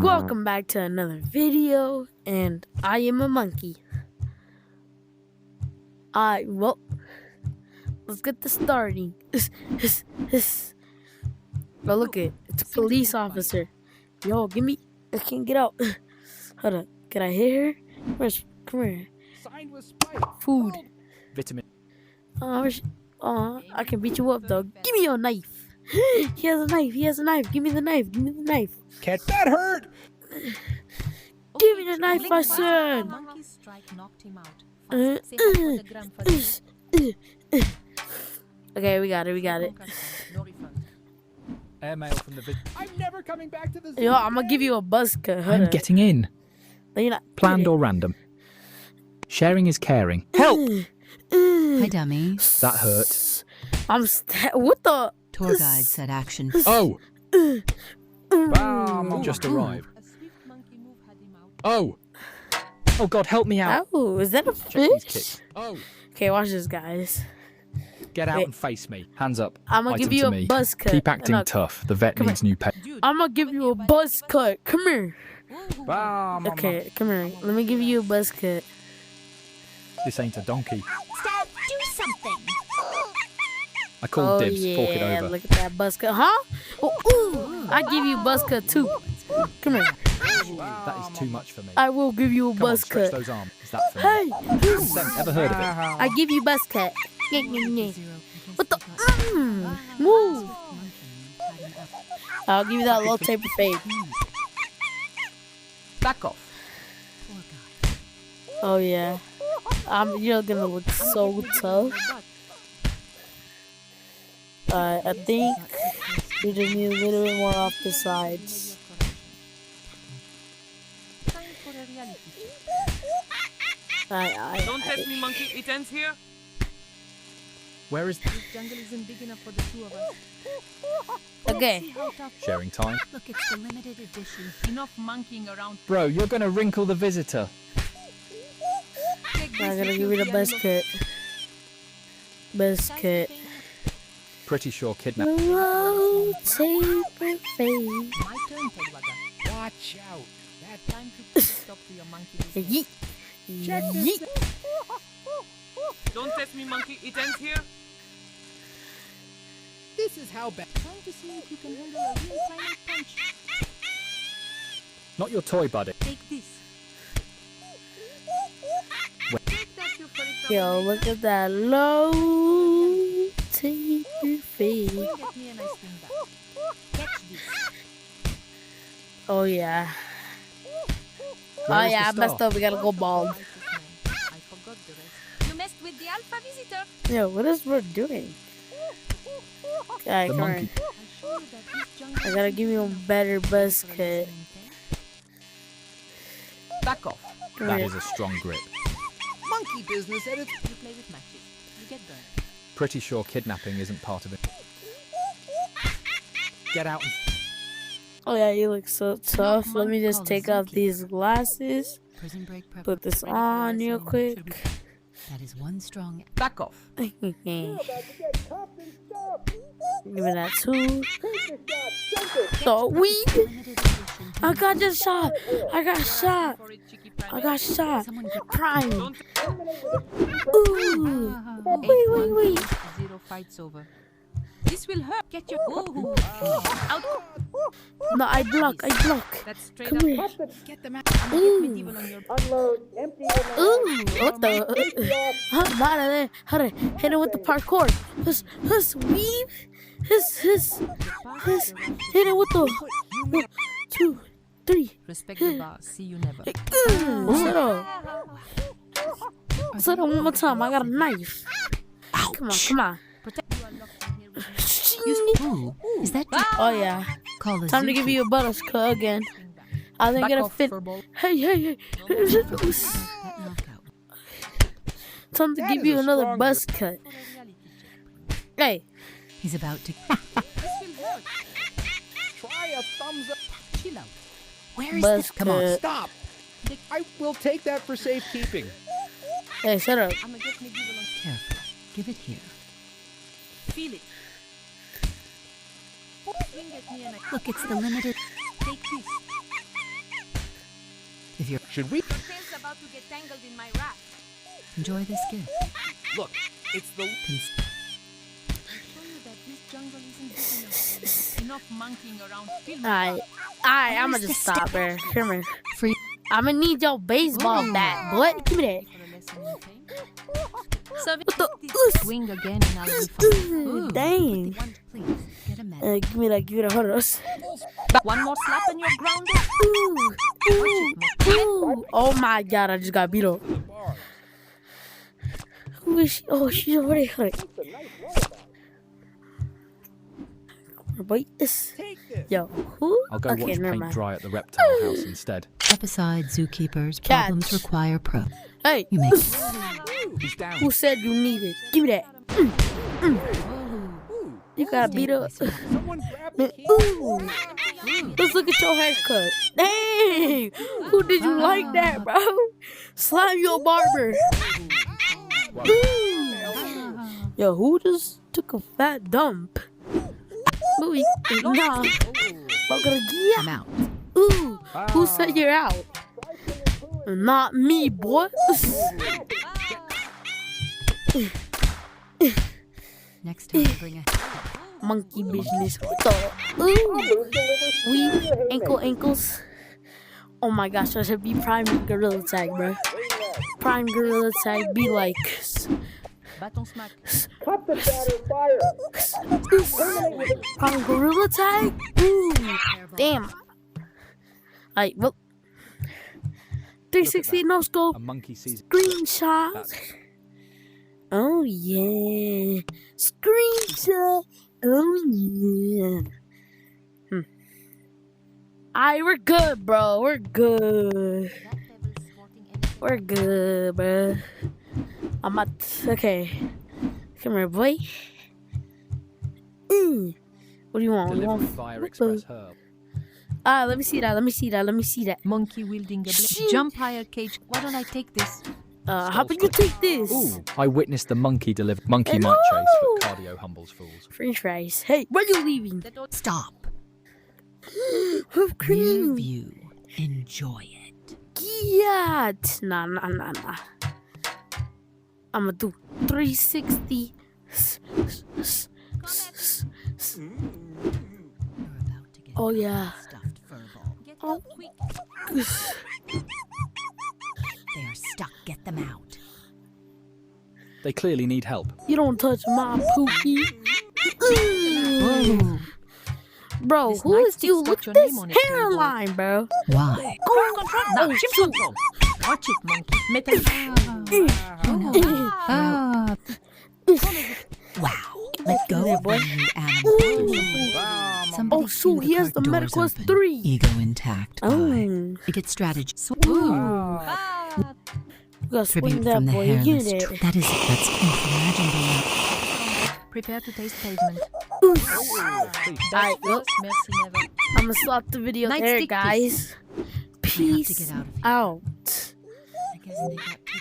Welcome back to another video, and I am a monkey. Well, let's get this starting. Oh, look it's a police officer. Yo, I can't get out. Hold up, can I hit her? Come here. Food. Vitamin. I can beat you up, though. Give me your knife. He has a knife. Give me the knife. Cat, that hurt! Give me the knife, I said. Okay, we got it. Airmail from the I'm never coming back to the zoo. Yo, I'm gonna give you a buzz cut. I'm getting in. No, you're not. Planned or random. Sharing is caring. Help! Hi, dummy. That hurt. What the? Tour guide said action. Oh! Just arrived. Oh! Oh God, help me out. Oh, is that a Check these fish? kicks. Oh! Okay, watch this, guys. Get out Wait. and face me. Hands up. I'm gonna Item give you to a me. buzz cut. Keep acting No, tough. The vet come needs new pet. I'm gonna give you a buzz cut. Come here. Okay, come here. Let me give you a buzz cut. This ain't a donkey. Stop! Do something! I called dibs. Yeah, Fork it over. look at that buzz cut. Huh? Oh, I give you a buzz cut too. Come here. That is too much for me. I will give you a Come on, buzz stretch cut. those arms. Is that for me? Hey, Consent. Ever heard of it? I give you buzz cut. What the? Move. I'll give you that little taper fade. Back off. Oh yeah. You're gonna look so tough. I think we just need a little bit more off the sides. Don't test me, monkey. It ends here. Where is This jungle isn't big enough for the two of us. Okay. sharing time? Look, it's the limited edition. Enough monkeying around. Bro, you're gonna wrinkle the visitor. Take I'm this gonna give you the best cut. Best cut. Pretty sure kidnap. Low taper fade. My turn, Tedwagga. Watch out. Time to put a stop to your monkey business. Yeet. Yeet. Don't test me, monkey. It ends here. This is how bad. Trying to see if you can handle a real final punch. Not your toy, buddy. Take this. Take that, you furry trouble. Yo, look at that low taper fade. Swing at me and I swing back. Catch this. Oh yeah. Where Oh is yeah, I the messed star? up. We gotta go bald. I forgot the rest. You messed with the alpha visitor. Yo, what is Bert doing? Okay, The come monkey. here. I show you that this jungle I gotta give you a better buzz cut. Back off. Come That here. is a strong grip. Monkey business at its... You play with matches. You get burned. Pretty sure kidnapping isn't part of it. Get out and Oh yeah, you look so tough. Let me just take off these glasses. Prison break prep. Put this on real quick. That is one strong. Back off. Give me that too. So we. I got shot. For it, cheeky I got shot. Someone get Prime. Don't... Ooh. Wait. Zero fights over. This will hurt. Get your... Ooh. Out. No, I block. That's straight Come up. here. Get them out. I'm gonna get medieval on your... Ooh, what the? I'm out of there. Hurry, hit it with the parkour. His weave. His. Hit it with the 1, 2, 3. Respect the boss. See you never. Shut up. Shut up one more time. I got a knife. Come on. Ooh, is that you? Oh yeah. Call the Time to give you a butterscotch again. I think Back it'll off, fit. furball. Hey. that knockout? Time to give you another buzz cut. Hey. He's about to. try a thumbs up. Chill out. Where is Buzz this? Come on. cut. Stop. I will take that for safekeeping. Hey, shut up. I'm gonna get medieval on... Careful. Give it here. Feel it. Swing at me and I... Look, it's the limited. Take this. If you're Should we? Your tail's about to get tangled in my wrap. enjoy this gift. Look, it's the. Cons- Show you that this jungle isn't big enough. Enough monkeying around. Film Alright, I'ma just stop, bro. Come here. Free. I'ma need your baseball bat, boy. Give me that. for a lesson in pain. Serving What the? swing again and I'll be fine. Ooh, dang. Please get a medal. Give me that. Give me that. Hold on. One more slap and you're grounded. Ooh, ooh, ooh. Oh my god, I just got beat up. Who is she? Oh, she's over there. Hold on. Wait, this. Yo, who? I'll go Okay, watch never paint mind. dry at the reptile house instead. Step aside, zookeepers. Catch. Problems require pro. Hey, You may. He's down. who said you need it? Give me that. You got beat up. Someone grab Man, ooh. Let's look at your haircut. Dang. Who did you like that, bro? Slime your barber. Ooh. Yo, who just took a fat dump? Movie. Nah. I'm out. Ooh. Who said you're out? Not me, boy. Next time, bring a. Monkey business. What the? Ooh. Weave. Ankles. Oh my gosh, I should be Prime Gorilla Tag, bro. Prime Gorilla Tag be like. Baton smack. Prime Gorilla Tag? Ooh. Damn. Alright, well. 360 no scope. A monkey sees. Screenshot. That's Oh yeah. Screenshot. Oh yeah. Alright, we're good, bro. We're good. We're good, bro. I'm at. Okay. Come here, boy. What do you want? You delivered want via what Express the- Herb. Let me see that. Let me see that. Let me see that. Monkey wielding a blade. Shit. Jump higher, cage. Why don't I take this? How about you take this? Ooh, I witnessed the monkey deliver. Monkey might chase, but cardio humbles fools. French fries. Hey, where you leaving? Stop. Whipped Rear cream. view. Enjoy it. Yeah. Nah. I'ma do 360. You're about to get Oh, a yeah. stuffed furball. Get Oh. out quick. They are stuck. Get them out. They clearly need help. You don't touch my pookie. Ooh. Bro, This who is nightstick's you? got Look your at this name on it, Playboy. hairline, bro. Why? Now, chip control. Watch it, monkey. Metal. Ah. Wow. Let go there, of boy. them, you animal. Somebody Oh, shoot, cue the he has cart the doors Medical open. 3. Ego intact. Oh. Bye. You get strategy. You gotta swing Tribute that from the boy. You hairless. get it. That's unimaginable. Prepare to taste pavement. Alright, well, Merci never. I'm gonna stop the video Nightstick there, kiss. guys. We have to Peace get out of here. out. I guess they got too